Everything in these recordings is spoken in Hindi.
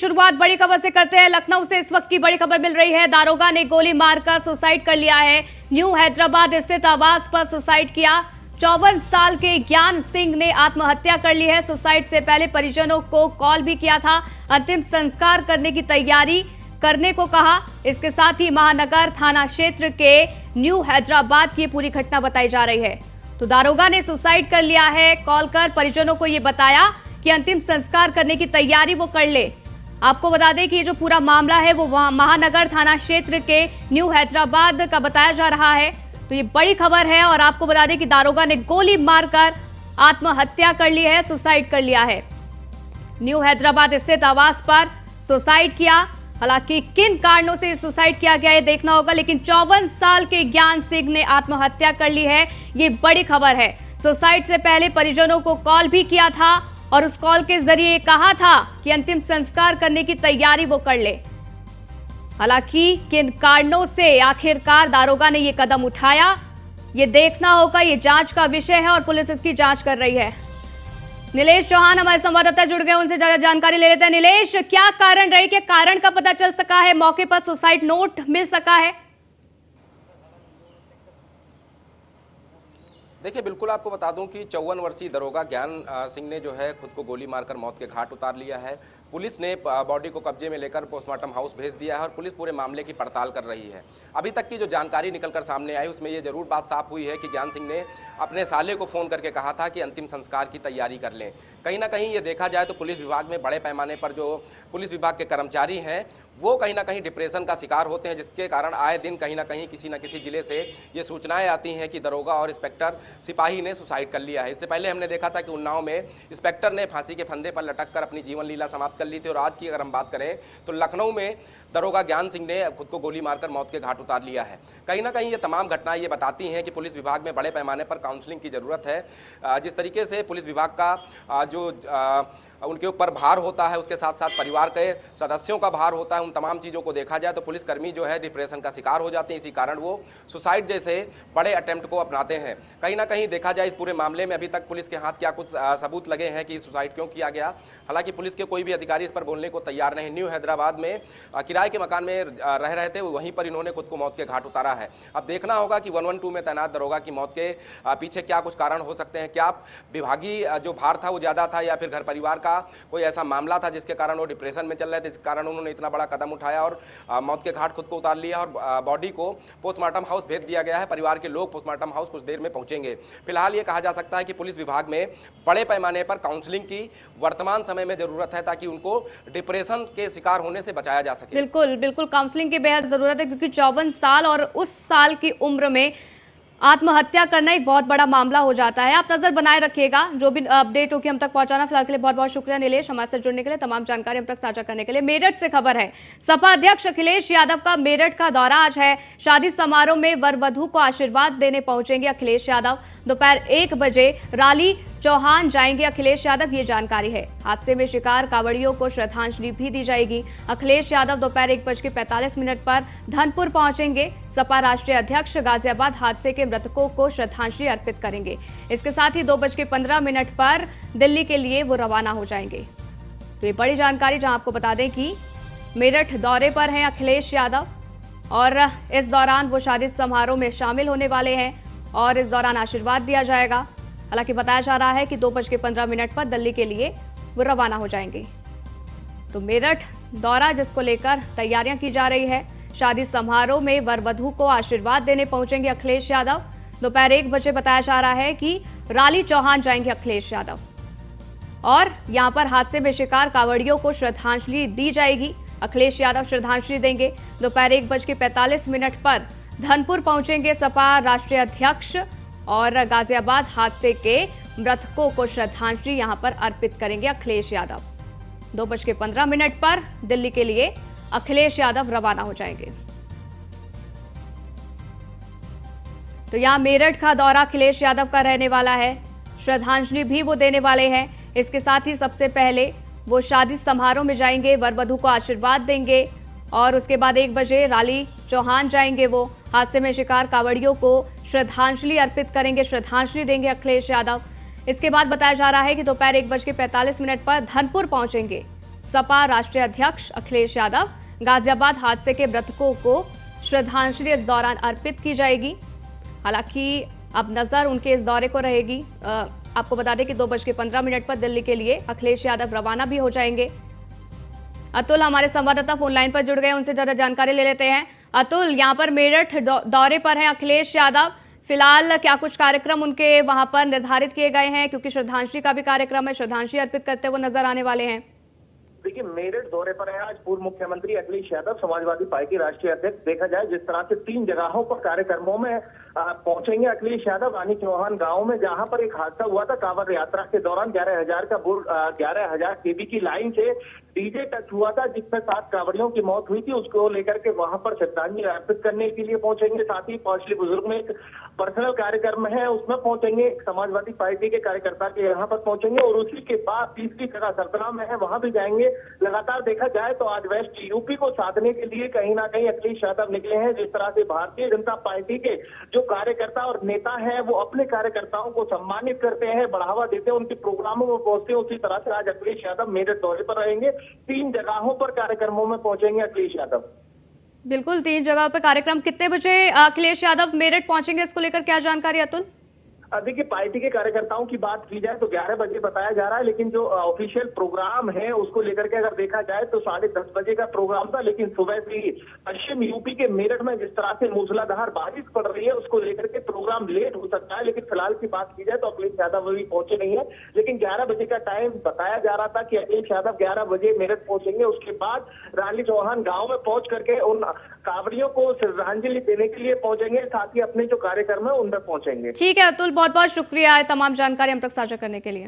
शुरुआत बड़ी खबर से करते हैं। लखनऊ से इस वक्त की बड़ी खबर मिल रही है। दारोगा ने गोली मारकर सुसाइड कर लिया है। न्यू हैदराबाद स्थित आवास पर सुसाइड किया। 54 साल के ज्ञान सिंह ने आत्महत्या कर ली है। सुसाइड से पहले परिजनों को कॉल भी किया था, अंतिम संस्कार करने की तैयारी करने को कहा। इसके साथ ही महानगर थाना क्षेत्र के न्यू हैदराबाद की पूरी घटना बताई जा रही है। तो दारोगा ने सुसाइड कर लिया है। कॉल कर परिजनों को ये बताया कि अंतिम संस्कार करने की तैयारी वो कर ले। आपको बता दें कि ये जो पूरा मामला है वो महानगर थाना क्षेत्र के न्यू हैदराबाद का बताया जा रहा है। तो ये बड़ी खबर है और आपको बता दें कि दारोगा ने गोली मारकर आत्महत्या कर ली है, सुसाइड कर लिया है। न्यू हैदराबाद स्थित आवास पर सुसाइड किया। हालांकि किन कारणों से सुसाइड किया गया है देखना होगा, लेकिन 54 साल के ज्ञान सिंह ने आत्महत्या कर ली है। ये बड़ी खबर है। सुसाइड से पहले परिजनों को कॉल भी किया था और उस कॉल के जरिए कहा था कि अंतिम संस्कार करने की तैयारी वो कर ले। हालांकि किन कारणों से आखिरकार दारोगा ने ये कदम उठाया, ये देखना होगा। ये जांच का विषय है और पुलिस इसकी जांच कर रही है। नीलेश चौहान हमारे संवाददाता जुड़ गए, उनसे ज्यादा जानकारी ले लेते हैं। नीलेश, क्या कारण रही, क्या कारण का पता चल सका है? मौके पर सुसाइड नोट मिल सका है? देखिए, बिल्कुल आपको बता दूं कि 54 वर्षीय दरोगा ज्ञान सिंह ने जो है खुद को गोली मारकर मौत के घाट उतार लिया है। पुलिस ने बॉडी को कब्जे में लेकर पोस्टमार्टम हाउस भेज दिया है और पुलिस पूरे मामले की पड़ताल कर रही है। अभी तक की जो जानकारी निकलकर सामने आई उसमें ये जरूर बात साफ हुई है कि ज्ञान सिंह ने अपने साले को फ़ोन करके कहा था कि अंतिम संस्कार की तैयारी कर लें। कहीं ना कहीं ये देखा जाए तो पुलिस विभाग में बड़े पैमाने पर जो पुलिस विभाग के कर्मचारी हैं वो कहीं ना कहीं डिप्रेशन का शिकार होते हैं, जिसके कारण आए दिन कहीं ना कहीं किसी न किसी जिले से ये सूचनाएं आती हैं कि दरोगा और इंस्पेक्टर सिपाही ने सुसाइड कर लिया है। इससे पहले हमने देखा था कि उन्नाव में इंस्पेक्टर ने फांसी के फंदे पर लटक कर अपनी जीवन लीला समाप्त कर ली थी। और आज की अगर हम बात करें तो लखनऊ में दरोगा ज्ञान सिंह ने खुद को गोली मारकर मौत के घाट उतार लिया है। कहीं ना कहीं ये तमाम घटनाएं ये बताती हैं कि पुलिस विभाग में बड़े पैमाने पर काउंसलिंग की ज़रूरत है। जिस तरीके से पुलिस विभाग का जो उनके ऊपर भार होता है, उसके साथ साथ परिवार के सदस्यों का भार होता है, उन तमाम चीज़ों को देखा जाए तो पुलिसकर्मी जो है डिप्रेशन का शिकार हो जाते हैं। इसी कारण वो सुसाइड जैसे बड़े अटेम्प्ट को अपनाते हैं। कहीं ना कहीं देखा जाए इस पूरे मामले में अभी तक पुलिस के हाथ क्या कुछ सबूत लगे हैं कि सुसाइड क्यों किया गया। हालांकि पुलिस के कोई भी अधिकारी इस पर बोलने को तैयार नहीं। न्यू हैदराबाद में किराए के मकान में रह रहे थे, वहीं पर इन्होंने खुद को मौत के घाट उतारा है। अब देखना होगा कि 112 में तैनात दरोगा की मौत के पीछे क्या कुछ कारण हो सकते हैं। क्या विभागीय जो भार था वो ज़्यादा था या फिर घर परिवार का कोई ऐसा मामला था जिसके कारण वो डिप्रेशन में चल रहे थे, इस कारण उन्होंने इतना बड़ा कदम उठाया और मौत के घाट खुद को उतार लिया और बॉडी को पोस्टमार्टम हाउस भेज दिया गया है। परिवार के लोग पोस्टमार्टम हाउस कुछ देर में पहुंचेंगे। फिलहाल ये कहा जा सकता है कि पुलिस विभाग में बड़े पैमाने पर काउंसलिंग की वर्तमान समय में जरूरत है ताकि उनको डिप्रेशन के शिकार होने से बचाया जा सके। बिल्कुल बिल्कुल, काउंसलिंग की बेहद जरूरत है क्योंकि 54 साल और उस साल की उम्र में आत्महत्या करना एक बहुत बड़ा मामला हो जाता है। आप नजर बनाए रखिएगा, जो भी अपडेट होगी हम तक पहुंचाना। फिलहाल के लिए बहुत बहुत शुक्रिया नीलेश, हमारे साथ जुड़ने के लिए, तमाम जानकारी हम तक साझा करने के लिए। मेरठ से खबर है, सपा अध्यक्ष अखिलेश यादव का मेरठ का दौरा आज है। शादी समारोह में वर वधू को आशीर्वाद देने पहुंचेंगे अखिलेश यादव। दोपहर 1 बजे राली चौहान जाएंगे अखिलेश यादव, ये जानकारी है। हादसे में शिकार कांवड़ियों को श्रद्धांजलि भी दी जाएगी। अखिलेश यादव दोपहर 1:45 पर धनपुर पहुंचेंगे। सपा राष्ट्रीय अध्यक्ष गाजियाबाद हादसे के मृतकों को श्रद्धांजलि अर्पित करेंगे। इसके साथ ही 2:15 पर दिल्ली के लिए वो रवाना हो जाएंगे। तो ये बड़ी जानकारी, जहां आपको बता दें कि मेरठ दौरे पर हैं अखिलेश यादव और इस दौरान वो शादी समारोह में शामिल होने वाले हैं और इस दौरान आशीर्वाद दिया जाएगा। हालांकि बताया जा रहा है कि 2:15 पर दिल्ली के लिए वो रवाना हो जाएंगे। तो मेरठ दौरा जिसको लेकर तैयारियां की जा रही है। शादी समारोह में वर वधू को आशीर्वाद देने पहुंचेंगे अखिलेश यादव। दोपहर 1 बजे बताया जा रहा है कि राली चौहान जाएंगे अखिलेश यादव और यहां पर हादसे में शिकार कांवड़ियों को श्रद्धांजलि दी जाएगी। अखिलेश यादव श्रद्धांजलि देंगे। दोपहर 1:45 पर धनपुर पहुंचेंगे सपा राष्ट्रीय अध्यक्ष और गाजियाबाद हादसे के मृतकों को श्रद्धांजलि यहां पर अर्पित करेंगे अखिलेश यादव। 2:15 पर दिल्ली के लिए अखिलेश यादव रवाना हो जाएंगे। तो यहां मेरठ का दौरा अखिलेश यादव का रहने वाला है। श्रद्धांजलि भी वो देने वाले हैं। इसके साथ ही सबसे पहले वो शादी समारोह में जाएंगे, वर वधू को आशीर्वाद देंगे और उसके बाद 1 बजे राली चौहान जाएंगे। वो हादसे में शिकार कांवड़ियों को श्रद्धांजलि अर्पित करेंगे, श्रद्धांजलि देंगे अखिलेश यादव। इसके बाद बताया जा रहा है कि दोपहर 1:45 पर धनपुर पहुंचेंगे सपा राष्ट्रीय अध्यक्ष अखिलेश यादव। गाजियाबाद हादसे के मृतकों को श्रद्धांजलि इस दौरान अर्पित की जाएगी। हालांकि अब नजर उनके इस दौरे को रहेगी। आपको बता दें कि 2:15 पर दिल्ली के लिए अखिलेश यादव रवाना भी हो जाएंगे। अतुल हमारे संवाददाता फोन लाइन पर जुड़ गए, उनसे ज्यादा जानकारी ले लेते हैं। अतुल, यहाँ पर मेरठ दौरे पर हैं अखिलेश यादव, फिलहाल क्या कुछ कार्यक्रम उनके वहां पर निर्धारित किए गए हैं? क्योंकि श्रद्धांजलि का भी कार्यक्रम है, श्रद्धांजलि अर्पित करते हुए नजर आने वाले हैं। देखिए, मेरठ दौरे पर है आज पूर्व मुख्यमंत्री अखिलेश यादव, समाजवादी पार्टी राष्ट्रीय अध्यक्ष। देखा जाए जिस तरह से 3 जगहों पर कार्यक्रमों में पहुंचेंगे अखिलेश यादव। रानी चौहान गांव में जहां पर एक हादसा हुआ था कांवड़ यात्रा के दौरान, 11,000 केबी की लाइन से डीजे टच हुआ था जिसमें 7 कांवड़ियों की मौत हुई थी। उसको लेकर के वहां पर श्रद्धांजलि अर्पित करने के लिए पहुंचेंगे। साथ ही पहुंचली बुजुर्ग में एक पर्सनल कार्यक्रम है, उसमें पहुंचेंगे। समाजवादी पार्टी के कार्यकर्ता के यहाँ पर पहुंचेंगे और उसी के बाद तीसरी जगह सरतला में है, वहां भी जाएंगे। लगातार देखा जाए तो आज वेस्ट यूपी को साधने के लिए कहीं ना कहीं अखिलेश यादव निकले हैं। जिस तरह से भारतीय जनता पार्टी के जो कार्यकर्ता और नेता हैं वो अपने कार्यकर्ताओं को सम्मानित करते हैं, बढ़ावा देते हैं, उनके प्रोग्रामों में पहुंचते हैं, उसी तरह से आज अखिलेश यादव मेरठ दौरे पर रहेंगे। 3 जगहों पर कार्यक्रमों में पहुंचेंगे अखिलेश यादव। बिल्कुल, 3 जगह पर कार्यक्रम। कितने बजे अखिलेश यादव मेरठ पहुंचेंगे, इसको लेकर क्या जानकारी अतुल? देखिए, पार्टी के कार्यकर्ताओं की बात की जाए तो 11 बजे बताया जा रहा है, लेकिन जो ऑफिशियल प्रोग्राम है उसको लेकर के अगर देखा जाए तो 10:30 बजे का प्रोग्राम था। लेकिन सुबह से ही पश्चिम यूपी के मेरठ में जिस तरह से मूसलाधार बारिश पड़ रही है उसको लेकर के प्रोग्राम लेट हो सकता है। लेकिन फिलहाल की बात की जाए तो अखिलेश यादव अभी पहुंचे नहीं है, लेकिन 11 बजे का टाइम बताया जा रहा था कि अखिलेश यादव 11 बजे मेरठ पहुंचेंगे। उसके बाद रानी चौहान गाँव में पहुंच करके उन कांवड़ियों को श्रद्धांजलि देने के लिए पहुंचेंगे, साथ ही अपने जो कार्यक्रम है उनमें पहुंचेंगे। ठीक है अतुल, बहुत बहुत शुक्रिया तमाम जानकारी हम तक साझा करने के लिए।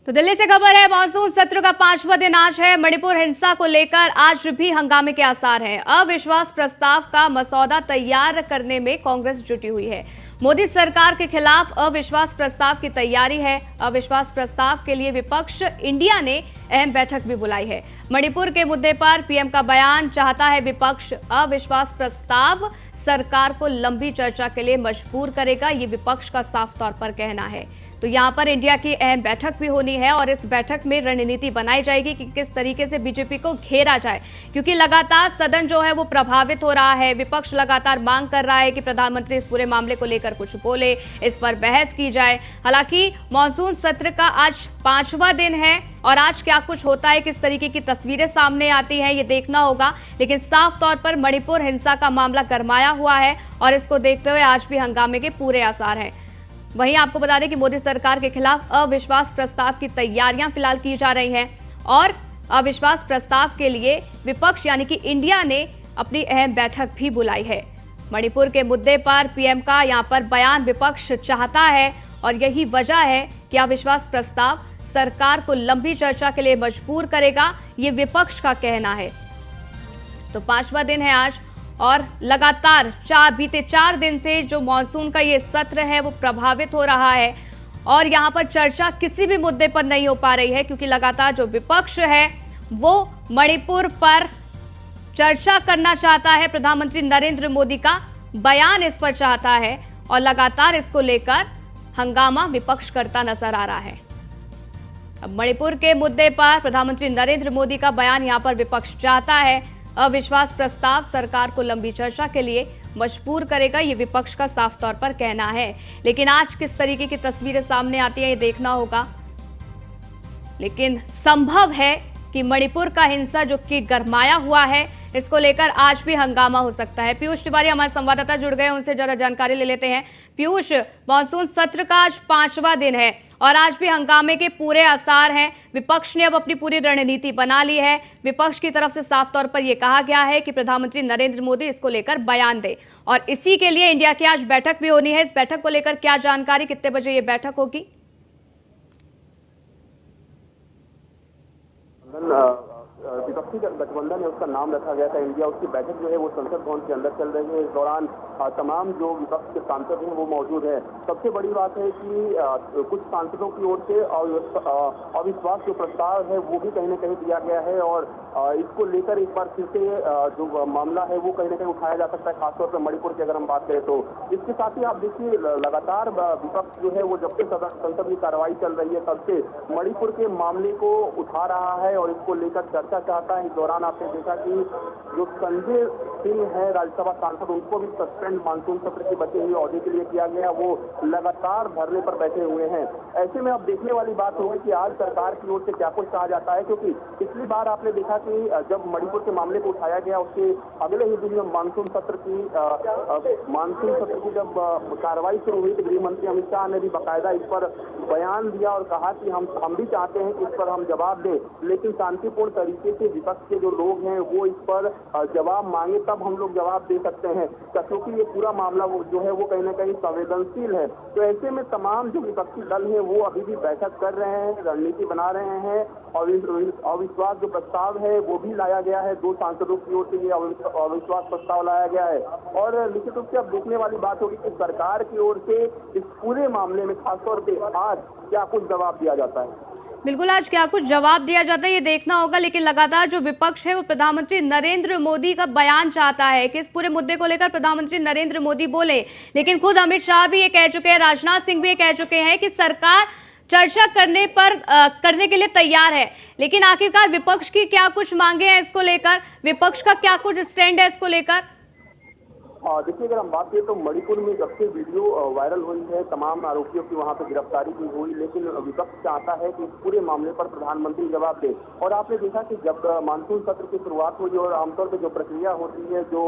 तो दिल्ली से खबर है, मानसून सत्र का 5वां दिन आज है। मणिपुर हिंसा को लेकर आज भी हंगामे के आसार हैं। अविश्वास प्रस्ताव का मसौदा तैयार करने में कांग्रेस जुटी हुई है। मोदी सरकार के खिलाफ अविश्वास प्रस्ताव की तैयारी है। अविश्वास प्रस्ताव के लिए विपक्ष इंडिया ने अहम बैठक भी बुलाई है। मणिपुर के मुद्दे पर पीएम का बयान चाहता है विपक्ष। अविश्वास प्रस्ताव सरकार को लंबी चर्चा के लिए मजबूर करेगा, ये विपक्ष का साफ तौर पर कहना है। तो यहाँ पर इंडिया की अहम बैठक भी होनी है और इस बैठक में रणनीति बनाई जाएगी कि किस तरीके से बीजेपी को घेरा जाए, क्योंकि लगातार सदन जो है वो प्रभावित हो रहा है। विपक्ष लगातार मांग कर रहा है कि प्रधानमंत्री इस पूरे मामले को लेकर कुछ बोले, इस पर बहस की जाए। हालांकि मॉनसून सत्र का आज 5वां दिन है और आज क्या कुछ होता है, किस तरीके की तस्वीरें सामने आती हैं, ये देखना होगा। लेकिन साफ तौर पर मणिपुर हिंसा का मामला गरमाया हुआ है और इसको देखते हुए आज भी हंगामे के पूरे आसार हैं। वहीं आपको बता दें कि मोदी सरकार के खिलाफ अविश्वास प्रस्ताव की तैयारियां फिलहाल की जा रही हैं और अविश्वास प्रस्ताव के लिए विपक्ष यानी कि इंडिया ने अपनी अहम बैठक भी बुलाई है। मणिपुर के मुद्दे पर पीएम का यहां पर बयान विपक्ष चाहता है और यही वजह है कि अविश्वास प्रस्ताव सरकार को लंबी चर्चा के लिए मजबूर करेगा, ये विपक्ष का कहना है। तो 5वां दिन है आज और लगातार बीते 4 दिन से जो मॉनसून का ये सत्र है वो प्रभावित हो रहा है और यहाँ पर चर्चा किसी भी मुद्दे पर नहीं हो पा रही है, क्योंकि लगातार जो विपक्ष है वो मणिपुर पर चर्चा करना चाहता है। प्रधानमंत्री नरेंद्र मोदी का बयान इस पर चाहता है और लगातार इसको लेकर हंगामा विपक्ष करता नजर आ रहा है। अब मणिपुर के मुद्दे पर प्रधानमंत्री नरेंद्र मोदी का बयान यहाँ पर विपक्ष चाहता है। अविश्वास प्रस्ताव सरकार को लंबी चर्चा के लिए मजबूर करेगा, ये विपक्ष का साफ तौर पर कहना है। लेकिन आज किस तरीके की तस्वीरें सामने आती हैं ये देखना होगा। लेकिन संभव है कि मणिपुर का हिंसा जो कि गरमाया हुआ है, इसको लेकर आज भी हंगामा हो सकता है। पीयूष तिवारी हमारे संवाददाता जुड़ गए, उनसे जरा जानकारी ले लेते हैं। पीयूष, मॉनसून सत्र का आज 5वां दिन है और आज भी हंगामे के पूरे आसार हैं। विपक्ष ने अब अपनी पूरी रणनीति बना ली है। विपक्ष की तरफ से साफ तौर पर यह कहा गया है कि प्रधानमंत्री नरेंद्र मोदी इसको लेकर बयान दे और इसी के लिए इंडिया की आज बैठक भी होनी है। इस बैठक को लेकर क्या जानकारी, कितने बजे ये बैठक होगी? दीपक विपक्षी गठबंधन है उसका नाम रखा गया था इंडिया, उसकी बैठक जो है वो संसद भवन के अंदर चल रही है। इस दौरान तमाम जो विपक्ष के सांसद हैं वो मौजूद है। सबसे बड़ी बात है कि कुछ सांसदों की ओर से अविश्वास जो प्रस्ताव है वो भी कहीं न कहीं दिया गया है और इसको लेकर एक बार फिर से जो मामला है वो कहीं न कहीं उठाया जा सकता है, खासतौर पर मणिपुर की अगर हम बात करें तो। इसके साथ ही आप देखिए लगातार विपक्ष जो है वो जब से संसद की कार्रवाई चल रही है तब से मणिपुर के मामले को उठा रहा है और इसको लेकर चर्चा चाहता है। इस दौरान आपने देखा कि जो संजय सिंह है राज्यसभा सांसद, उनको भी सस्पेंड मानसून सत्र की बचे हुए अवधि के लिए किया गया, वो लगातार धरने पर बैठे हुए हैं। ऐसे में अब देखने वाली बात होगी कि आज सरकार की ओर से क्या कुछ कहा जाता है, क्योंकि पिछली बार आपने देखा कि जब मणिपुर के मामले को उठाया गया उसके अगले ही दिन मानसून सत्र की जब कार्रवाई शुरू हुई तो गृह मंत्री अमित शाह ने भी बाकायदा इस पर बयान दिया और कहा कि हम भी चाहते हैं कि इस पर हम जवाब दें, लेकिन शांतिपूर्ण तरीके से विपक्ष के जो लोग हैं वो इस पर जवाब मांगे तब हम लोग जवाब दे सकते हैं, क्योंकि ये पूरा मामला जो है वो कहीं ना कहीं संवेदनशील है। तो ऐसे में तमाम जो विपक्षी दल है वो अभी भी बैठक कर रहे हैं, रणनीति बना रहे हैं और अविश्वास जो प्रस्ताव है वो भी लाया गया है। 2 सांसदों की ओर से ये अविश्वास प्रस्ताव लाया गया है और निश्चित रूप से अब देखने वाली बात होगी कि सरकार की ओर से इस पूरे मामले में खासतौर पर आज क्या कुछ जवाब दिया जाता है। बिल्कुल, आज क्या कुछ जवाब दिया जाता है ये देखना होगा, लेकिन लगातार जो विपक्ष है वो प्रधानमंत्री नरेंद्र मोदी का बयान चाहता है कि इस पूरे मुद्दे को लेकर प्रधानमंत्री नरेंद्र मोदी बोले, लेकिन खुद अमित शाह भी ये कह चुके हैं, राजनाथ सिंह भी ये कह चुके हैं कि सरकार चर्चा करने के लिए तैयार है। लेकिन आखिरकार विपक्ष की क्या कुछ मांगे हैं इसको लेकर, विपक्ष का क्या कुछ स्टैंड है इसको लेकर? देखिए अगर हम बात करें तो मणिपुर में जब से वीडियो वायरल हुई है तमाम आरोपियों की वहां पे गिरफ्तारी भी हुई, लेकिन विपक्ष चाहता है कि इस पूरे मामले पर प्रधानमंत्री जवाब दे। और आपने देखा कि जब मानसून सत्र की शुरुआत हुई और आमतौर पर जो प्रक्रिया होती है, जो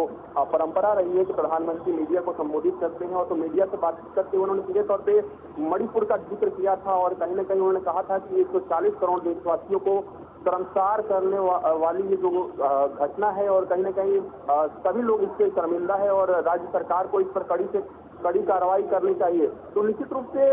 परंपरा रही है कि प्रधानमंत्री मीडिया को संबोधित करते हैं और तो मीडिया से बातचीत करते हुए उन्होंने सीधे तौर पर मणिपुर का जिक्र किया था और कहीं ना कहीं उन्होंने कहा था कि 140 करोड़ देशवासियों को शर्मसार करने वाली ये जो घटना है और कहीं ना कहीं सभी लोग इससे शर्मिंदा है और राज्य सरकार को इस पर कड़ी कार्रवाई करनी चाहिए। तो निश्चित रूप से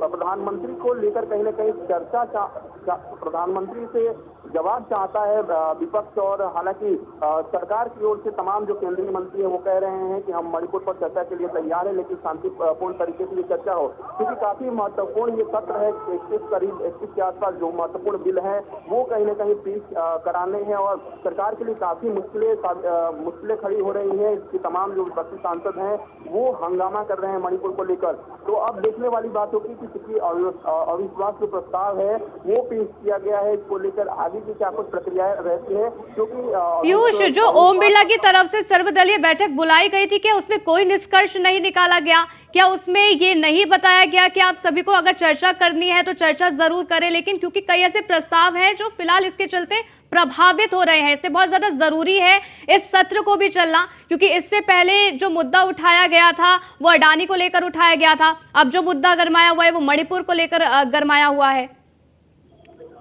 प्रधानमंत्री को लेकर कहीं ना कहीं चर्चा प्रधानमंत्री से जवाब चाहता है विपक्ष। और हालांकि सरकार की ओर से तमाम जो केंद्रीय मंत्री हैं वो कह रहे हैं कि हम मणिपुर पर चर्चा के लिए तैयार हैं, लेकिन शांतिपूर्ण तरीके से ये चर्चा हो, क्योंकि काफी महत्वपूर्ण ये सत्र है। 21 के आसपास जो महत्वपूर्ण बिल है वो कहीं ना कहीं पेश कराने हैं और सरकार के लिए काफी मुश्किलें खड़ी हो रही हैं। इसके तमाम जो विपक्षी सांसद हैं वो हंगामा कर रहे हैं मणिपुर को लेकर। तो अब देखने वाली बात होगी कि चूंकि अविश्वास जो प्रस्ताव है वो पेश किया गया है, इसको लेकर आगे की क्या कुछ प्रक्रियाएं रहती है, क्योंकि पीयूष, जो ओम बिरला की तरफ से सर्वदलीय बैठक बुलाई गई थी, क्या उसमें कोई निष्कर्ष नहीं निकाला गया? क्या उसमें ये नहीं बताया गया कि आप सभी को अगर चर्चा करनी है तो चर्चा जरूर करें, लेकिन क्योंकि कई ऐसे प्रस्ताव हैं जो फिलहाल इसके चलते प्रभावित हो रहे हैं, इसलिए बहुत ज्यादा जरूरी है इस सत्र को भी चलना, क्योंकि इससे पहले जो मुद्दा उठाया गया था वो अडानी को लेकर उठाया गया था, अब जो मुद्दा गरमाया हुआ है वो मणिपुर को लेकर गरमाया हुआ है।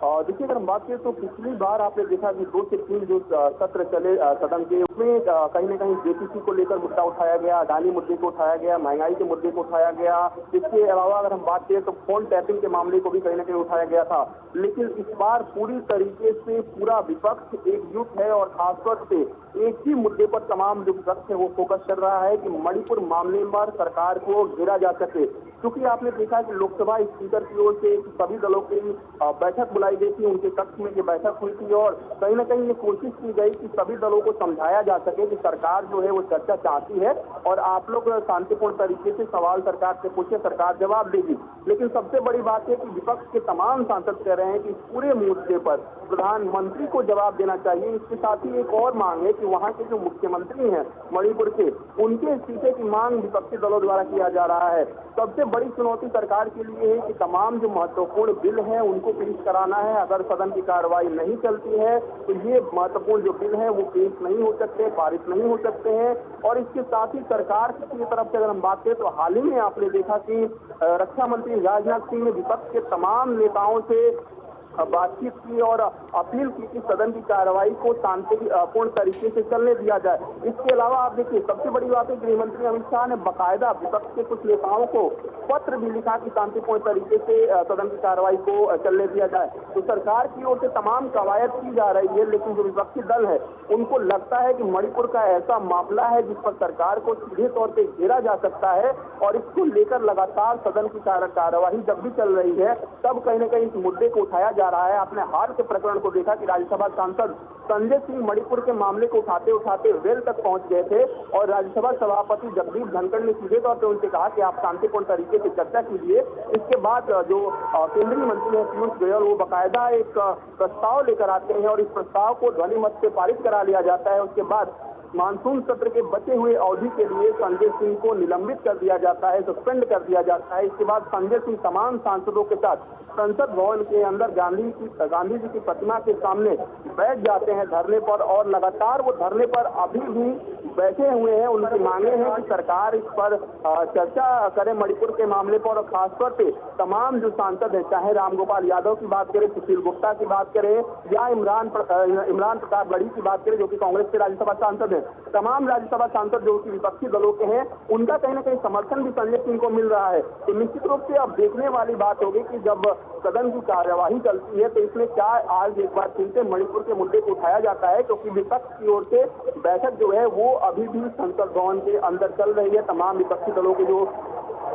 देखिए अगर हम बात करें तो पिछली बार आपने देखा कि 2 से 3 जो सत्र चले सदन के, उसमें कहीं ना कहीं जेपीसी को लेकर मुद्दा उठाया गया, अडानी मुद्दे को उठाया गया, महंगाई के मुद्दे को उठाया गया। इसके अलावा अगर हम बात करें तो फोन टैपिंग के मामले को भी कहीं ना कहीं उठाया गया था। लेकिन इस बार पूरी तरीके से पूरा विपक्ष एकजुट है और खासतौर से एक ही मुद्दे पर तमाम जो विपक्ष है वो फोकस कर रहा है कि मणिपुर मामले पर सरकार को घेरा जा सके। क्योंकि आपने देखा कि लोकसभा स्पीकर की ओर से सभी दलों की बैठक बुलाई गई थी, उनके कक्ष में ये बैठक हुई थी और कहीं ना कहीं ये कोशिश की गई कि सभी दलों को समझाया जा सके कि सरकार जो है वो चर्चा चाहती है और आप लोग शांतिपूर्ण तरीके से सवाल सरकार से पूछे, सरकार जवाब देगी। लेकिन सबसे बड़ी बात है कि विपक्ष के तमाम सांसद कह रहे हैं कि इस पूरे मुद्दे पर प्रधानमंत्री को जवाब देना चाहिए। इसके साथ ही एक और मांग है कि वहां के जो मुख्यमंत्री हैं मणिपुर के, उनके इस्तीफे की मांग विपक्षी दलों द्वारा किया जा रहा है। सबसे बड़ी चुनौती सरकार के लिए है कि तमाम जो महत्वपूर्ण बिल हैं उनको पेश कराना है। अगर सदन की कार्रवाई नहीं चलती है तो ये महत्वपूर्ण जो बिल हैं वो पेश नहीं हो सकते, पारित नहीं हो सकते हैं। और इसके साथ ही सरकार की तरफ से अगर हम बात करें तो हाल ही में आपने देखा कि रक्षा मंत्री राजनाथ सिंह ने विपक्ष के तमाम नेताओं से बातचीत की और अपील की कि सदन की कार्रवाई को शांतिपूर्ण तरीके से चलने दिया जाए। इसके अलावा आप देखिए, सबसे बड़ी बात है, गृह मंत्री अमित शाह ने बाकायदा विपक्ष के कुछ नेताओं को पत्र भी लिखा कि शांतिपूर्ण तरीके से सदन की कार्रवाई को चलने दिया जाए। तो सरकार की ओर से तमाम कवायद की जा रही है, लेकिन जो विपक्षी दल है उनको लगता है कि मणिपुर का ऐसा मामला है जिस पर सरकार को सीधे तौर पर घेरा जा सकता है, और इसको लेकर लगातार सदन की कार्यवाही जब भी चल रही है तब कहीं न कहीं इस मुद्दे को उठाया जा रहा है। आपने हाल के प्रकरण को देखा कि राज्यसभा सांसद संजय सिंह मणिपुर के मामले को उठाते उठाते वेल तक पहुंच गए थे, और राज्यसभा सभापति जगदीप धनखड़ ने सीधे तौर पर उनसे कहा कि आप शांतिपूर्ण तरीके से चर्चा कीजिए। इसके बाद जो केंद्रीय मंत्री है पीयूष गोयल, वो बाकायदा एक प्रस्ताव लेकर आते हैं और इस प्रस्ताव को ध्वनि मत से पारित करा लिया जाता है। उसके बाद मानसून सत्र के बचे हुए अवधि के लिए संजय सिंह को निलंबित कर दिया जाता है, सस्पेंड कर दिया जाता है। इसके बाद संजय सिंह तमाम सांसदों के साथ संसद भवन के अंदर गांधी जी की प्रतिमा के सामने बैठ जाते हैं धरने पर, और लगातार वो धरने पर अभी भी बैठे हुए हैं। उनकी मांगे हैं कि सरकार इस पर चर्चा करे मणिपुर के मामले पर, और खासतौर पे तमाम जो सांसद है, चाहे रामगोपाल यादव की बात करें, सुशील गुप्ता की बात करें, या इमरान प्रताप गढ़ी की बात करें जो कि कांग्रेस के राज्यसभा सांसद हैं, तमाम राज्यसभा सांसद जो कि विपक्षी दलों के हैं, उनका कहीं ना कहीं समर्थन भी संजय सिंह को मिल रहा है। तो निश्चित रूप से अब देखने वाली बात होगी कि जब सदन की कार्यवाही चलती है तो इसमें क्या आज एक बार फिर से मणिपुर के मुद्दे को उठाया जाता है, क्योंकि विपक्ष की ओर से बैठक जो है वो अभी भी संसद भवन के अंदर चल रही है। तमाम विपक्षी दलों के जो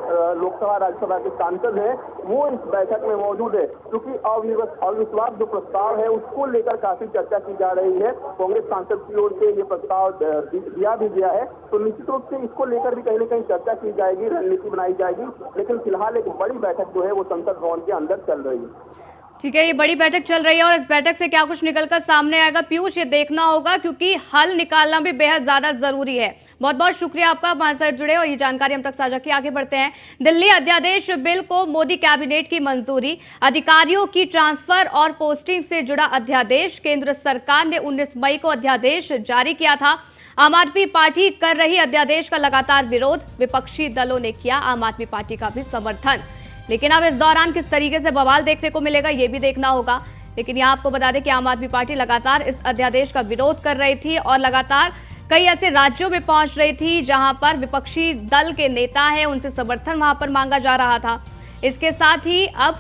लोकसभा राज्यसभा के सांसद हैं वो इस बैठक में मौजूद है, क्योंकि अविश्वास जो प्रस्ताव है उसको लेकर काफी चर्चा की जा रही है। कांग्रेस सांसद की ओर से ये प्रस्ताव दिया भी गया है, तो निश्चित रूप से इसको लेकर भी कहीं न कहीं चर्चा की जाएगी, रणनीति बनाई जाएगी। लेकिन फिलहाल एक बड़ी बैठक जो है वो संसद भवन के अंदर चल रही है। ठीक है, ये बड़ी बैठक चल रही है और इस बैठक से क्या कुछ निकलकर सामने आएगा पीयूष, ये देखना होगा, क्योंकि हल निकालना भी बेहद ज्यादा जरूरी है। बहुत बहुत शुक्रिया आपका, हमारे साथ जुड़े और ये जानकारी हम तक साझा की। आगे बढ़ते हैं। दिल्ली अध्यादेश बिल को मोदी कैबिनेट की मंजूरी, अधिकारियों की ट्रांसफर और पोस्टिंग से जुड़ा अध्यादेश। केंद्र सरकार ने 19 मई को अध्यादेश जारी किया था। आम आदमी पार्टी कर रही अध्यादेश का लगातार विरोध, विपक्षी दलों ने किया आम आदमी पार्टी का भी समर्थन। लेकिन अब इस दौरान किस तरीके से बवाल देखने को मिलेगा ये भी देखना होगा। लेकिन यहाँ आपको बता दें कि आम आदमी पार्टी लगातार इस अध्यादेश का विरोध कर रही थी और लगातार कई ऐसे राज्यों में पहुंच रही थी जहां पर विपक्षी दल के नेता हैं, उनसे समर्थन वहां पर मांगा जा रहा था। इसके साथ ही अब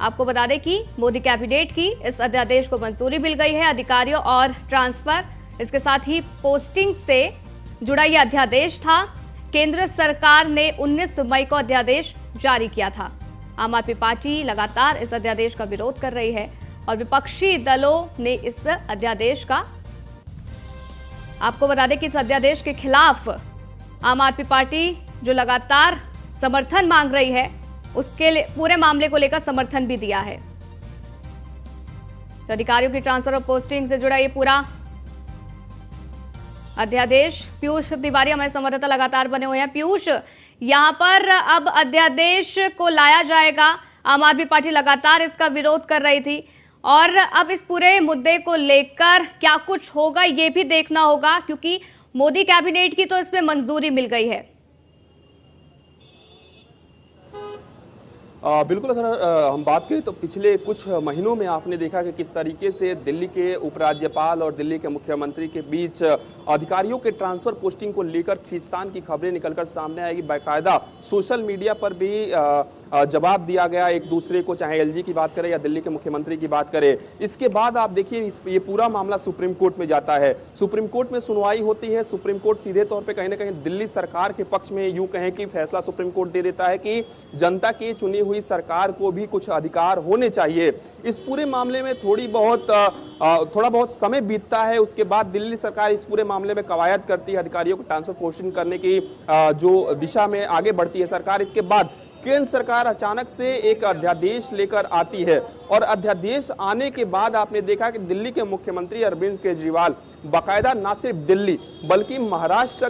आपको बता दें कि मोदी कैबिनेट की इस अध्यादेश को मंजूरी मिल गई है। अधिकारियों और ट्रांसफर, इसके साथ ही पोस्टिंग से जुड़ा यह अध्यादेश था। केंद्र सरकार ने 19 मई को अध्यादेश जारी किया था। आम आदमी पार्टी लगातार इस अध्यादेश का विरोध कर रही है और विपक्षी दलों ने इस अध्यादेश का, आपको बता दें कि इस अध्यादेश के खिलाफ आम आदमी पार्टी जो लगातार समर्थन मांग रही है उसके लिए पूरे मामले को लेकर समर्थन भी दिया है। तो अधिकारियों की ट्रांसफर और पोस्टिंग से जुड़ा ये पूरा अध्यादेश। पीयूष तिवारी हमारे संवाददाता लगातार बने हुए हैं। पीयूष, यहाँ पर अब अध्यादेश को लाया जाएगा, आम आदमी पार्टी लगातार इसका विरोध कर रही थी और अब इस पूरे मुद्दे को लेकर क्या कुछ होगा ये भी देखना होगा, क्योंकि मोदी कैबिनेट की तो इसमें मंजूरी मिल गई है। बिल्कुल, अगर हम बात करें तो पिछले कुछ महीनों में आपने देखा कि किस तरीके से दिल्ली के उपराज्यपाल और दिल्ली के मुख्यमंत्री के बीच अधिकारियों के ट्रांसफर पोस्टिंग को लेकर खींचतान की खबरें निकलकर सामने आएगी। बाकायदा सोशल मीडिया पर भी जवाब दिया गया एक दूसरे को, चाहे एलजी की बात करें या दिल्ली के मुख्यमंत्री की बात करें। इसके बाद आप देखिए ये पूरा मामला सुप्रीम कोर्ट में जाता है, सुप्रीम कोर्ट में सुनवाई होती है। सुप्रीम कोर्ट सीधे तौर पे कहीं ना कहीं दिल्ली सरकार के पक्ष में यूं कहें कि फैसला सुप्रीम कोर्ट दे देता है कि जनता की चुनी हुई सरकार को भी कुछ अधिकार होने चाहिए। इस पूरे मामले में थोड़ा बहुत समय बीतता है। उसके बाद दिल्ली सरकार इस पूरे मामले में कवायद करती है, अधिकारियों को ट्रांसफर पोस्टिंग करने की जो दिशा में आगे बढ़ती है सरकार। इसके बाद केंद्र सरकार अचानक से एक अध्यादेश लेकर आती है और अध्यादेश आने के बाद आपने देखा कि दिल्ली के मुख्यमंत्री अरविंद केजरीवाल बाकायदा ना सिर्फ दिल्ली बल्कि महाराष्ट्र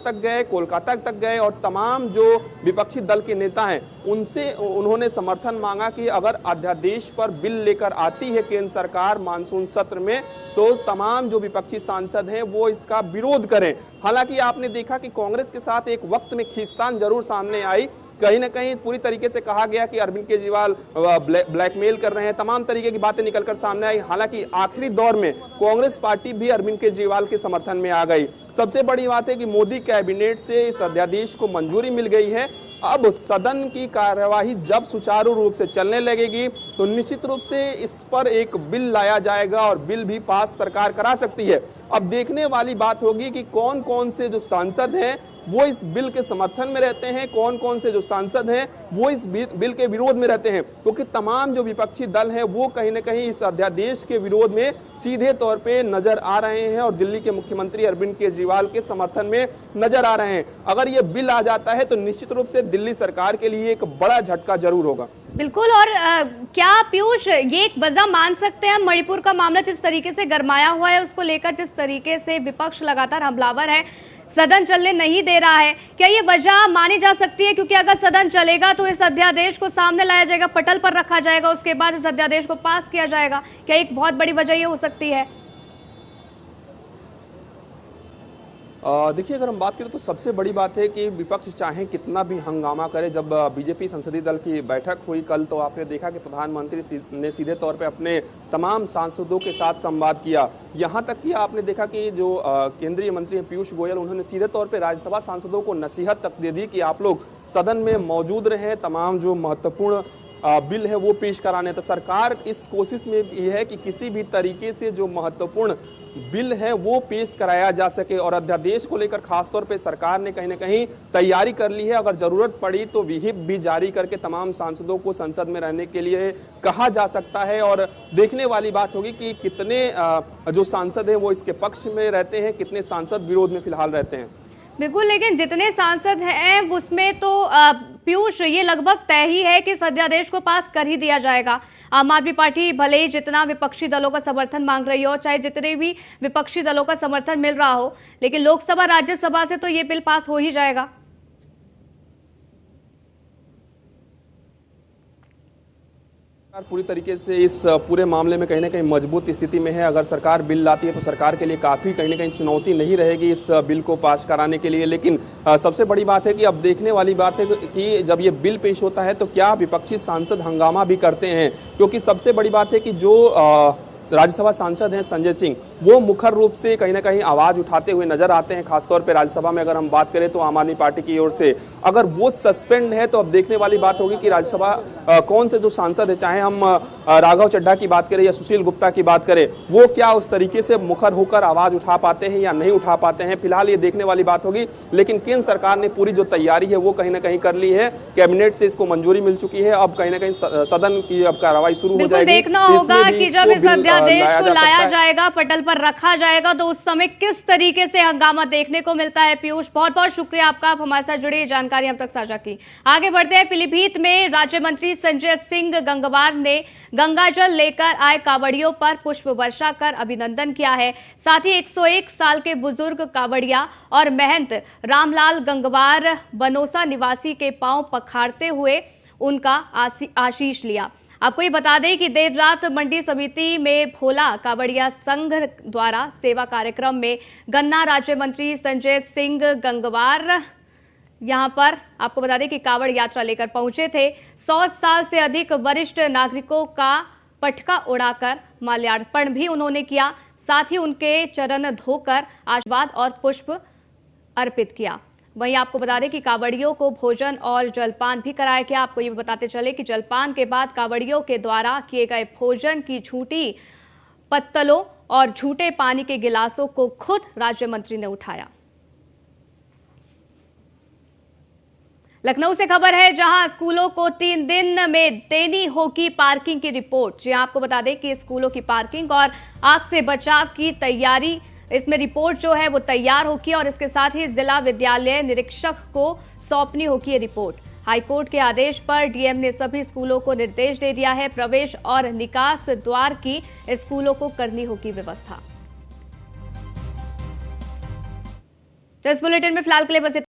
तक गए, कोलकाता तक गए और तमाम जो विपक्षी दल के नेता हैं उनसे उन्होंने समर्थन मांगा कि अगर अध्यादेश पर बिल लेकर आती है केंद्र सरकार मानसून सत्र में तो तमाम जो विपक्षी सांसद हैं वो इसका विरोध करें। हालांकि आपने देखा कि कांग्रेस के साथ एक वक्त में खींचतान जरूर सामने आई। कहीं ना कहीं पूरी तरीके से कहा गया कि अरविंद केजरीवाल ब्लैकमेल कर रहे हैं, तमाम तरीके की बातें निकलकर सामने आई। हालांकि आखिरी दौर में कांग्रेस पार्टी भी अरविंद केजरीवाल के समर्थन में आ गई। सबसे बड़ी बात है कि मोदी कैबिनेट से इस अध्यादेश को मंजूरी मिल गई है। अब सदन की कार्यवाही जब सुचारू रूप से चलने लगेगी तो निश्चित रूप से इस पर एक बिल लाया जाएगा और बिल भी पास सरकार करा सकती है। अब देखने वाली बात होगी कि कौन कौन से जो सांसद हैं वो इस बिल के समर्थन में रहते हैं, कौन कौन से जो सांसद हैं वो इस बिल के विरोध में रहते हैं, क्योंकि तमाम जो विपक्षी दल हैं वो कहीं ना कहीं इस अध्यादेश के विरोध में सीधे तौर पे नजर आ रहे हैं और दिल्ली के मुख्यमंत्री अरविंद केजरीवाल के समर्थन में नजर आ रहे हैं। अगर ये बिल आ जाता है तो निश्चित रूप से दिल्ली सरकार के लिए एक बड़ा झटका जरूर होगा। बिल्कुल। और क्या पीयूष ये एक वजह मान सकते हैं, मणिपुर का मामला जिस तरीके से गरमाया हुआ है उसको लेकर जिस तरीके से विपक्ष लगातार हमलावर है, सदन चलने नहीं दे रहा है, क्या ये वजह मानी जा सकती है? क्योंकि अगर सदन चलेगा तो इस अध्यादेश को सामने लाया जाएगा, पटल पर रखा जाएगा, उसके बाद इस अध्यादेश को पास किया जाएगा। क्या एक बहुत बड़ी वजह ये हो सकती है? देखिए, अगर हम बात करें तो सबसे बड़ी बात है कि विपक्ष चाहे कितना भी हंगामा करे। जब बीजेपी संसदीय दल की बैठक हुई कल तो आपने देखा कि प्रधानमंत्री ने सीधे तौर पे अपने तमाम सांसदों के साथ संवाद किया। यहाँ तक कि आपने देखा कि जो केंद्रीय मंत्री हैं पीयूष गोयल, उन्होंने सीधे तौर पे राज्यसभा सांसदों को नसीहत तक दे दी कि आप लोग सदन में मौजूद रहें, तमाम जो महत्वपूर्ण बिल है वो पेश कराने। तो सरकार इस कोशिश में ये है कि किसी भी तरीके से जो महत्वपूर्ण बिल है वो पेश कराया जा सके और अध्यादेश को लेकर खासतौर पे सरकार ने कहीं ना कहीं तैयारी कर ली है। अगर जरूरत पड़ी तो विहिप भी जारी करके तमाम सांसदों को संसद में रहने के लिए कहा जा सकता है और देखने वाली बात होगी कि कितने जो सांसद हैं वो इसके पक्ष में रहते हैं, कितने सांसद विरोध में फिलहाल रहते हैं। बिल्कुल, लेकिन जितने सांसद हैं उसमें तो पीयूष ये लगभग तय ही है कि इस अध्यादेश को पास कर ही दिया जाएगा। आम आदमी पार्टी भले ही जितना विपक्षी दलों का समर्थन मांग रही हो, चाहे जितने भी विपक्षी दलों का समर्थन मिल रहा हो, लेकिन लोकसभा राज्यसभा से तो ये बिल पास हो ही जाएगा। पूरी तरीके से इस पूरे मामले में कहीं ना कहीं मजबूत स्थिति में है। अगर सरकार बिल लाती है तो सरकार के लिए काफ़ी कहीं ना कहीं चुनौती नहीं रहेगी इस बिल को पास कराने के लिए। लेकिन सबसे बड़ी बात है कि अब देखने वाली बात है कि जब ये बिल पेश होता है तो क्या विपक्षी सांसद हंगामा भी करते हैं, क्योंकि सबसे बड़ी बात है कि जो राज्यसभा सांसद हैं संजय सिंह, वो मुखर रूप से कहीं ना कहीं आवाज उठाते हुए नजर आते हैं। खासतौर पे राज्यसभा में अगर हम बात करें तो आम आदमी पार्टी की ओर से अगर वो सस्पेंड है तो अब देखने वाली बात होगी कि राज्यसभा कौन से जो सांसद है, चाहे हम राघव चड्ढा की बात करें या सुशील गुप्ता की बात करें, वो क्या उस तरीके से मुखर होकर आवाज उठा पाते हैं या नहीं उठा पाते हैं। फिलहाल ये देखने वाली बात होगी। लेकिन केंद्र सरकार ने पूरी जो तैयारी है वो कहीं ना कहीं कर ली है, कैबिनेट से इसको मंजूरी मिल चुकी है। अब कहीं ना कहीं सदन की अब कार्रवाई शुरू हो जाएगी। देखना होगा कि जब इस अध्यादेश को लाया जाएगा, पटल पर रखा जाएगा, तो उस समय किस तरीके से हंगामा देखने को मिलता है। पीयूष, बहुत बहुत शुक्रिया आपका, आप हमारे साथ जुड़े, जानकारी हम तक साझा की। आगे बढ़ते हैं। पीलीभीत में राज्य मंत्री संजय सिंह गंगवार ने गंगाजल लेकर आए कांवड़ियों पर पुष्प वर्षा कर अभिनंदन किया है। साथ ही 101 साल के बुजुर्ग कांवड़िया और महंत रामलाल गंगवार बनोसा निवासी के पांव पखारते हुए उनका आशीष लिया। आपको ये बता दें कि देर रात मंडी समिति में भोला कांवड़िया संघ द्वारा सेवा कार्यक्रम में गन्ना राज्य मंत्री संजय सिंह गंगवार यहां पर आपको बता दें कि कांवड़ यात्रा लेकर पहुंचे थे। 100 साल से अधिक वरिष्ठ नागरिकों का पटका उड़ाकर माल्यार्पण भी उन्होंने किया। साथ ही उनके चरण धोकर आशीर्वाद और पुष्प अर्पित किया। वहीं आपको बता दें कि कांवड़ियों को भोजन और जलपान भी कराया गया। आपको ये बताते चले कि जलपान के बाद कांवड़ियों के द्वारा किए गए भोजन की झूठी पत्तलों और झूठे पानी के गिलासों को खुद राज्य मंत्री ने उठाया। लखनऊ से खबर है, जहां स्कूलों को 3 दिन में देनी होगी पार्किंग की रिपोर्ट। जी आपको बता दें कि स्कूलों की पार्किंग और आग से बचाव की तैयारी, इसमें रिपोर्ट जो है वो तैयार होगी और इसके साथ ही जिला विद्यालय निरीक्षक को सौंपनी होगी ये रिपोर्ट। हाईकोर्ट के आदेश पर डीएम ने सभी स्कूलों को निर्देश दे दिया है। प्रवेश और निकास द्वार की स्कूलों को करनी होगी व्यवस्था। इस बुलेटिन में फिलहाल के लिए बस